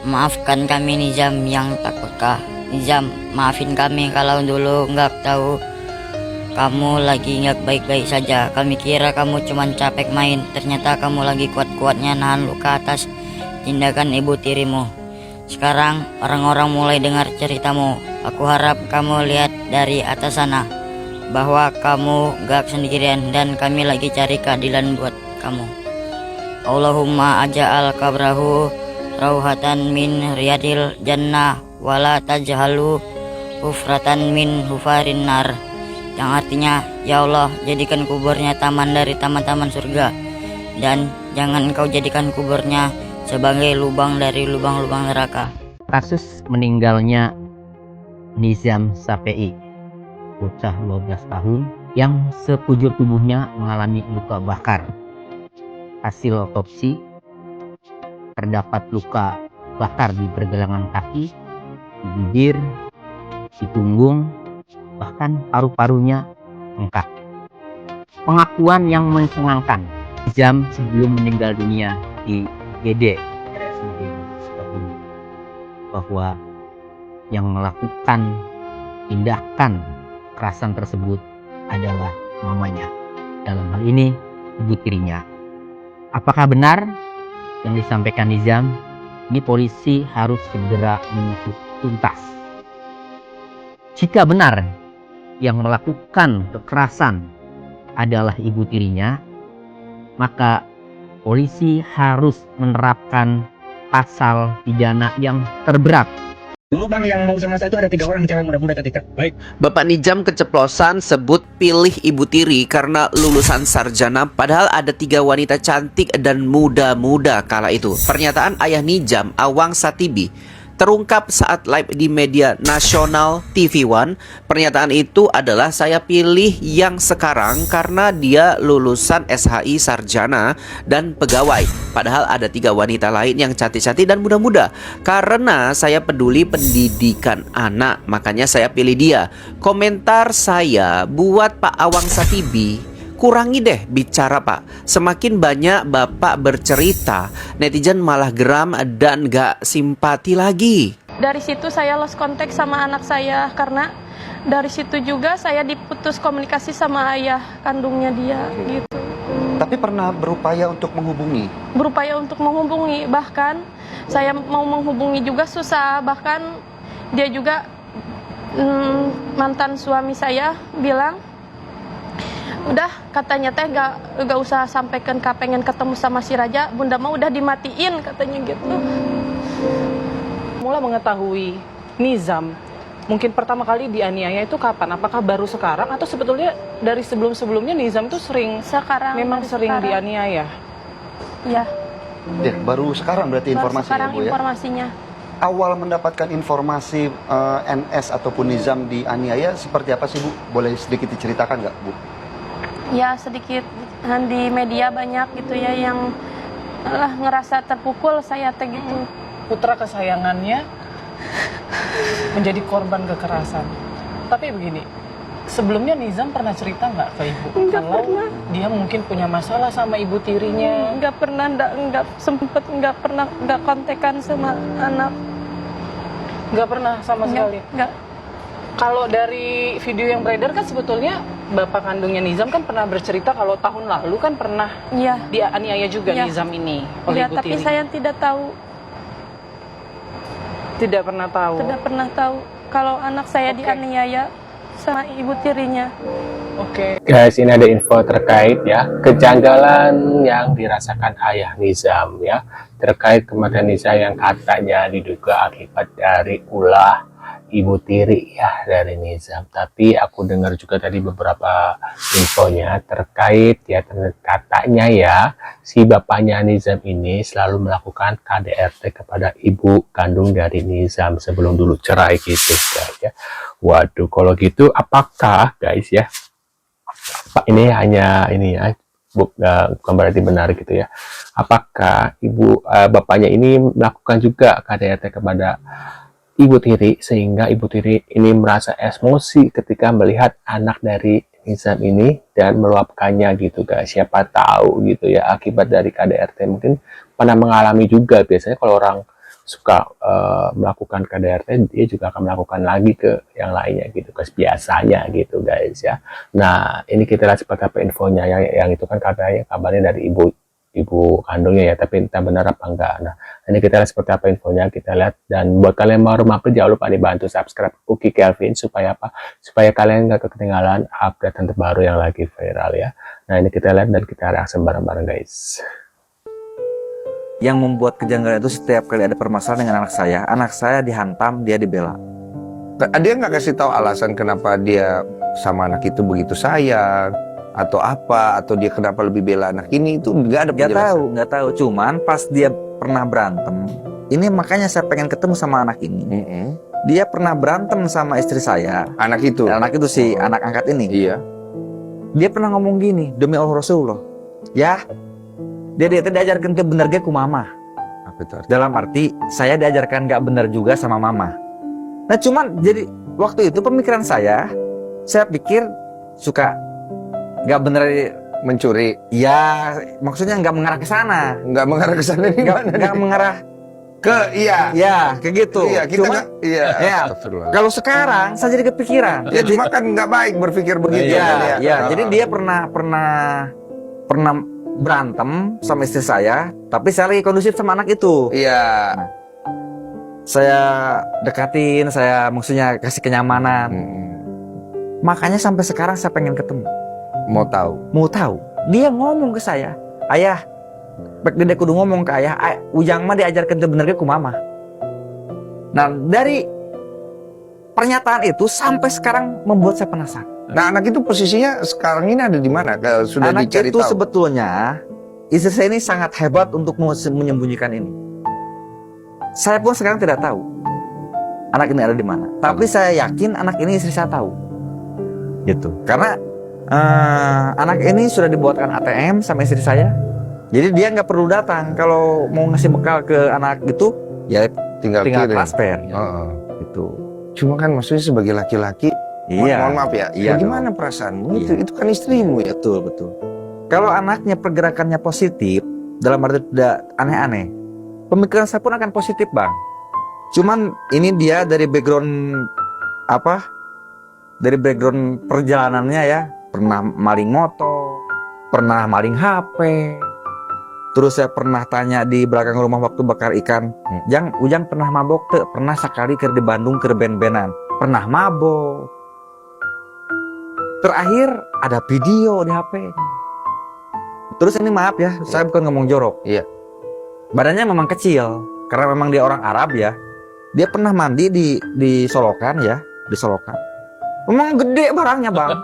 Maafkan kami Nizam yang tak peka. Nizam, maafin kami kalau dulu nggak tahu kamu lagi nggak baik-baik saja. Kami kira kamu cuman capek main. Ternyata kamu lagi kuat-kuatnya nahan luka atas tindakan ibu tirimu. Sekarang orang-orang mulai dengar ceritamu. Aku harap kamu lihat dari atas sana bahwa kamu gak sendirian dan kami lagi cari keadilan buat kamu. Allahumma aja'al kabrahu rauhatan min riyadil jannah wala tajhalu hufratan min hufarin nar, yang artinya, ya Allah, jadikan kuburnya taman dari taman-taman surga dan jangan engkau jadikan kuburnya sebagai lubang dari lubang-lubang neraka. Kasus meninggalnya Nizam Shafei, bocah 12 tahun yang sekujur tubuhnya mengalami luka bakar. Hasil otopsi terdapat luka bakar di pergelangan kaki, di bibir, di punggung, bahkan paru-parunya bengkak. Pengakuan yang mencengangkan Nizam sebelum meninggal dunia di GD bahwa yang melakukan tindakan kekerasan tersebut adalah mamanya, dalam hal ini ibu tirinya. Apakah benar yang disampaikan Nizam? Ini polisi harus segera mengusut tuntas. Jika benar yang melakukan kekerasan adalah ibu tirinya, maka polisi harus menerapkan pasal pidana yang terberat. Dulu bang, yang mau sama saya itu ada 3 orang cewek muda-muda ketika. Baik. Bapak Nizam keceplosan sebut pilih ibu tiri karena lulusan sarjana, padahal ada 3 wanita cantik dan muda-muda kala itu. Pernyataan ayah Nizam, Awang Satibi, terungkap saat live di media nasional TV One. Pernyataan itu adalah, saya pilih yang sekarang karena dia lulusan SHI sarjana dan pegawai. Padahal ada 3 wanita lain yang cantik-cantik dan muda-muda. Karena saya peduli pendidikan anak, makanya saya pilih dia. Komentar saya buat Pak Awang Satibi, kurangi deh bicara Pak. Semakin banyak Bapak bercerita, netizen malah geram dan gak simpati lagi. Dari situ saya lost kontak sama anak saya, karena dari situ juga saya diputus komunikasi sama ayah kandungnya dia gitu. Tapi pernah berupaya untuk menghubungi? Berupaya untuk menghubungi, bahkan saya mau menghubungi juga susah. Bahkan dia juga mantan suami saya bilang, udah katanya teh gak usah sampaikan pengen ketemu sama si Raja, bunda mah udah dimatiin katanya gitu. Mula mengetahui Nizam mungkin pertama kali dianiaya itu kapan? Apakah baru sekarang atau sebetulnya dari sebelum-sebelumnya Nizam itu sekarang memang sering dianiaya? Ya. Ya, baru sekarang berarti informasinya, sekarang Bu, ya? informasinya. Awal mendapatkan informasi NS ataupun Nizam dianiaya seperti apa sih, Bu? Boleh sedikit diceritakan nggak, Bu? Ya, sedikit di media banyak gitu ya yang ngerasa terpukul saya teh gitu. Putra kesayangannya menjadi korban kekerasan. Tapi begini, sebelumnya Nizam pernah cerita nggak ke ibu kalau dia mungkin punya masalah sama ibu tirinya? Nggak pernah, nggak pernah kontekan sama anak. Nggak pernah sama sekali? Nggak. Kalau dari video yang beredar kan sebetulnya bapak kandungnya Nizam kan pernah bercerita kalau tahun lalu kan pernah dianiaya juga Nizam ini oleh ibu tapi tiri. saya tidak tahu. Tidak pernah tahu? Tidak pernah tahu kalau anak saya dianiaya sama ibu tirinya. Oke. Guys, ini ada info terkait ya kejanggalan yang dirasakan ayah Nizam ya terkait kematian Nizam yang katanya diduga akibat dari ulah ibu tiri ya dari Nizam. Tapi aku dengar juga tadi beberapa infonya terkait ya, katanya ya si bapaknya Nizam ini selalu melakukan KDRT kepada ibu kandung dari Nizam sebelum dulu cerai gitu guys ya. Waduh, kalau gitu apakah guys ya Pak, ini hanya ini ya, bukan berarti benar gitu ya, apakah bapaknya ini melakukan juga KDRT kepada ibu tiri sehingga ibu tiri ini merasa emosi ketika melihat anak dari Nizam ini dan meluapkannya gitu guys. Siapa tahu gitu ya akibat dari KDRT, mungkin pernah mengalami juga. Biasanya kalau orang suka melakukan KDRT, dia juga akan melakukan lagi ke yang lainnya gitu, ke biasanya gitu guys ya. Nah ini kita lihat seperti apa infonya, yang itu kan kabarnya dari ibu kandungnya ya, tapi entah benar apa enggak. Nah ini kita lihat seperti apa infonya, kita lihat. Dan buat kalian yang baru mampir, jangan lupa dibantu subscribe Uki Kelvin supaya apa, supaya kalian nggak ketinggalan update terbaru yang lagi viral ya. Nah ini kita lihat dan kita reaksi bareng-bareng guys. Yang membuat kejanggalan itu setiap kali ada permasalahan dengan anak saya dihantam, dia dibela. Dia nggak kasih tahu alasan kenapa dia sama anak itu begitu sayang atau apa, atau dia kenapa lebih bela anak ini, itu nggak ada penjelasan. Nggak tahu. Cuman pas dia pernah berantem, ini makanya saya pengen ketemu sama anak ini. Dia pernah berantem sama istri saya. Anak itu si anak angkat ini. Iya. Dia pernah ngomong gini, demi Allah Rasulullah, ya, dia diajarkan ke bener ge ku mama. Apa itu artinya? Dalam arti saya diajarkan nggak benar juga sama mama. Nah cuman jadi waktu itu pemikiran saya pikir suka nggak bener Mencuri. ya, maksudnya nggak mengarah ke sana, Nggak mengarah ke sana, nggak mengarah ke ya kayak gitu. Iya, kita Cuma, nggak, iya. ya, Astagfirullah. kalau sekarang saya jadi kepikiran. Ya cuma kan nggak baik berpikir begitu. Iya, kan, ya. iya. Jadi dia pernah berantem sama istri saya, tapi saya lagi kondusif sama anak itu. Iya. Saya dekatin, saya maksudnya kasih kenyamanan. Makanya sampai sekarang saya pengen ketemu. Mau tahu. Dia ngomong ke saya, ayah, bek gede kudu ngomong ke ayah, ujang mah diajarkan benernya ku mama. Nah dari pernyataan itu sampai sekarang membuat saya penasaran. Nah anak itu posisinya sekarang ini ada di mana? Kalau sudah Anak dicari itu tahu. sebetulnya istri saya ini sangat hebat untuk menyembunyikan ini. Saya pun sekarang tidak tahu anak ini ada di mana. Tapi saya yakin anak ini istri saya tahu. Gitu. Karena anak ini sudah dibuatkan ATM sama istri saya. Jadi dia nggak perlu datang kalau mau ngasih bekal ke anak itu, ya tinggal kirim. transfer. Gitu. Cuma kan maksudnya sebagai laki-laki, Iya. mohon maaf ya, Iya bagaimana perasaanmu? Iya. Itu kan istrimu ya. Betul. Kalau anaknya pergerakannya positif, dalam arti tidak aneh-aneh, pemikiran saya pun akan positif, Bang. Cuman ini dia dari background dari background perjalanannya ya, pernah maling motor, pernah maling HP. Terus saya pernah tanya di belakang rumah waktu bakar ikan, Ujang pernah mabok tuh? Pernah sekali di Bandung ke ben-benan, pernah mabok. Terakhir ada video di HP. Terus ini maaf ya, saya bukan ngomong jorok. Iya. Badannya memang kecil, karena memang dia orang Arab ya. Dia pernah mandi di Solokan ya, di Solokan. Memang gede barangnya, Bang.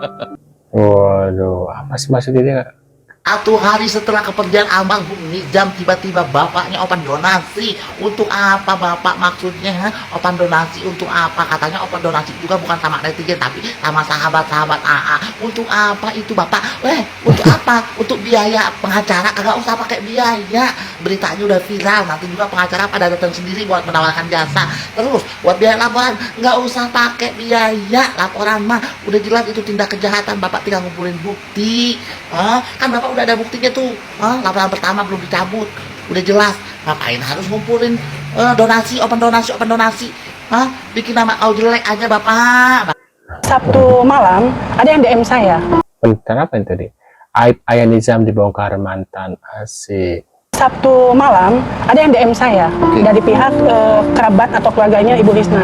Waduh, apa sih maksudnya? Satu hari setelah kepergian almarhum Nizam, tiba-tiba bapaknya opan donasi. Untuk apa bapak maksudnya? Opan donasi untuk apa? Katanya opan donasi juga bukan sama netizen, tapi sama sahabat-sahabat AA. Untuk apa itu bapak? Untuk apa? Untuk biaya pengacara? Kagak usah pakai biaya. Beritanya udah viral, nanti juga pengacara pada datang sendiri buat menawarkan jasa. Terus buat biaya laporan, nggak usah pakai biaya. Laporan mah udah jelas itu tindak kejahatan. Bapak tinggal ngumpulin bukti. Kan bapak udah ada buktinya tuh. Laporan pertama belum dicabut, udah jelas. Ngapain harus ngumpulin donasi, open donasi? Bikin nama kau jelek aja bapak. Sabtu malam ada yang DM saya. Bentar, apa yang tadi? Aib ayah Nizam dibongkar mantan, asik. Sabtu malam ada yang DM saya dari pihak kerabat atau keluarganya Ibu Risna,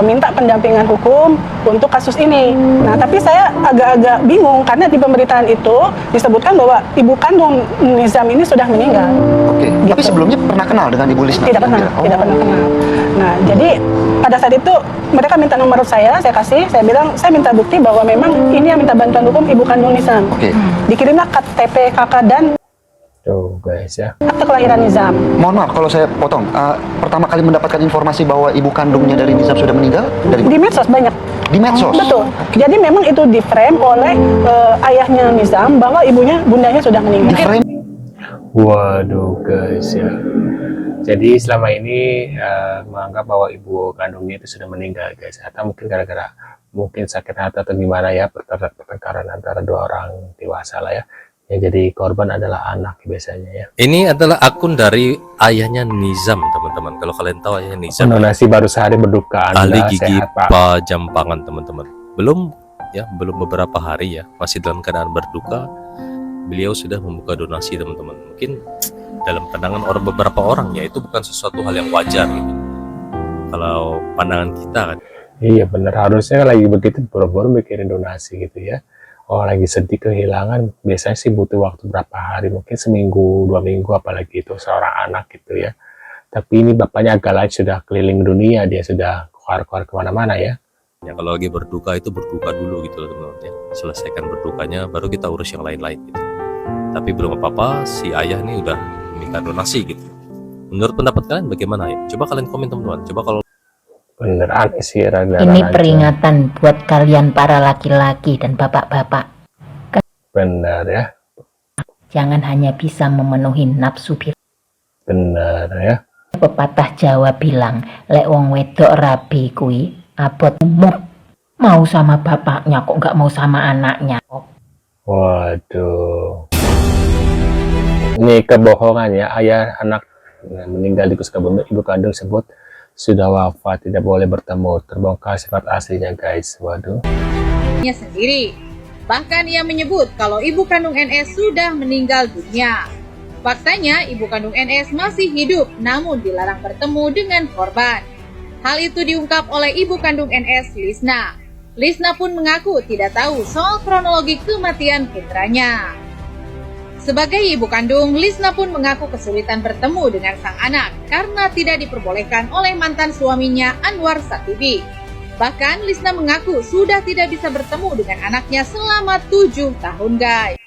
minta pendampingan hukum untuk kasus ini. Nah, tapi saya agak-agak bingung karena di pemberitaan itu disebutkan bahwa ibu kandung Nizam ini sudah meninggal. Gitu. Tapi sebelumnya pernah kenal dengan Ibu Lisna? Tidak pernah kenal. Nah, jadi pada saat itu mereka minta nomor saya kasih, saya bilang saya minta bukti bahwa memang ini yang minta bantuan hukum ibu kandung Nizam. Dikirimlah KTP kakak dan Tuh guys ya, akte kelahiran Nizam. Mohon maaf kalau saya potong. Pertama kali mendapatkan informasi bahwa ibu kandungnya dari Nizam sudah meninggal Di medsos banyak. Di medsos? Betul. Jadi memang itu di frame oleh ayahnya Nizam bahwa bundanya sudah meninggal. Di frame? Waduh guys ya. Jadi selama ini menganggap bahwa ibu kandungnya itu sudah meninggal guys. Atau mungkin gara-gara sakit hati atau gimana ya, pertengkaran antara dua orang dewasa lah ya. Yang jadi korban adalah anak biasanya ya. Ini adalah akun dari ayahnya Nizam, teman-teman. Kalau kalian tahu ayahnya Nizam, Donasi baru sehari berduka. ahli Anda gigi sehat, Pak. Pajampangan, teman-teman. Belum beberapa hari ya, masih dalam keadaan berduka. Beliau sudah membuka donasi, teman-teman. Mungkin dalam pandangan beberapa orang ya itu bukan sesuatu hal yang wajar gitu. Kalau pandangan kita kan. Iya bener, harusnya lagi begitu boro-boro mikirin donasi gitu ya. Oh lagi sedih kehilangan, biasanya sih butuh waktu berapa hari, mungkin seminggu, 2 minggu, apalagi itu seorang anak gitu ya. Tapi ini bapaknya agak lain, sudah keliling dunia, dia sudah keluar-keluar kemana-mana ya. Ya kalau lagi berduka itu berduka dulu gitu loh, teman-teman ya. Selesaikan berdukanya baru kita urus yang lain-lain gitu. Tapi belum apa-apa, si ayah ini udah minta donasi gitu. Menurut pendapat kalian bagaimana ya? Coba kalian komen, teman-teman. Coba kalau Beneran sih Ini peringatan buat kalian para laki-laki dan bapak-bapak. Benar ya. Jangan hanya bisa memenuhi nafsu Benar ya. Pepatah Jawa bilang, lek wong wedok rabi kui abot umur. Mau sama bapaknya kok nggak mau sama anaknya. Waduh. Ini kebohongan ya, ayah anak meninggal di Sukabumi, ibu kandung sebut sudah wafat, tidak boleh bertemu, terbongkar sifat aslinya guys. Waduh. Sendiri. Bahkan ia menyebut kalau ibu kandung NS sudah meninggal dunia. Faktanya ibu kandung NS masih hidup namun dilarang bertemu dengan korban. Hal itu diungkap oleh ibu kandung NS, Lisna. Lisna pun mengaku tidak tahu soal kronologi kematian putranya. Sebagai ibu kandung, Lisna pun mengaku kesulitan bertemu dengan sang anak karena tidak diperbolehkan oleh mantan suaminya Anwar Satibi. Bahkan Lisna mengaku sudah tidak bisa bertemu dengan anaknya selama 7 tahun guys.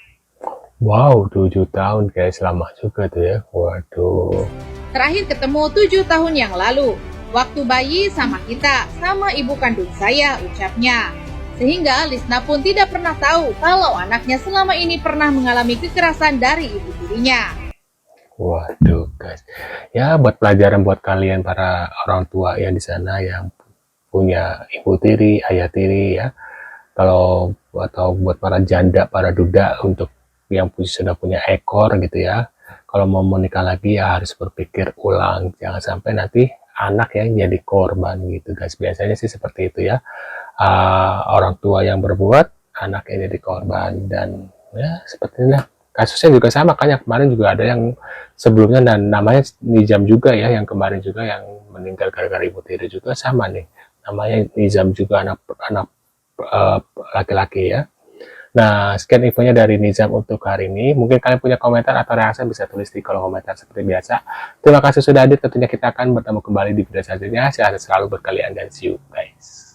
Wow, 7 tahun guys, lama juga tuh ya. Waduh. Terakhir ketemu 7 tahun yang lalu, waktu bayi sama kita, sama ibu kandung saya, ucapnya. Sehingga Lisna pun tidak pernah tahu kalau anaknya selama ini pernah mengalami kekerasan dari ibu tirinya. Waduh guys, ya buat pelajaran buat kalian para orang tua yang di sana yang punya ibu tiri, ayah tiri ya. Kalau atau buat para janda, para duda untuk yang sudah punya ekor gitu ya. Kalau mau menikah lagi ya harus berpikir ulang, jangan sampai nanti anak yang jadi korban gitu guys. Biasanya sih seperti itu ya. Orang tua yang berbuat, anak yang jadi korban, dan ya sepertinya kasusnya juga sama kan, yang kemarin juga ada yang sebelumnya dan namanya Nizam juga ya, yang kemarin juga yang meninggal gara-gara ibu tiri juga sama nih, namanya Nizam juga, anak laki-laki ya. Nah, sekian infonya dari Nizam untuk hari ini. Mungkin kalian punya komentar atau reaksi bisa tulis di kolom komentar seperti biasa. Terima kasih sudah hadir, tentunya kita akan bertemu kembali di video selanjutnya. Sehat selalu buat kalian dan see you guys.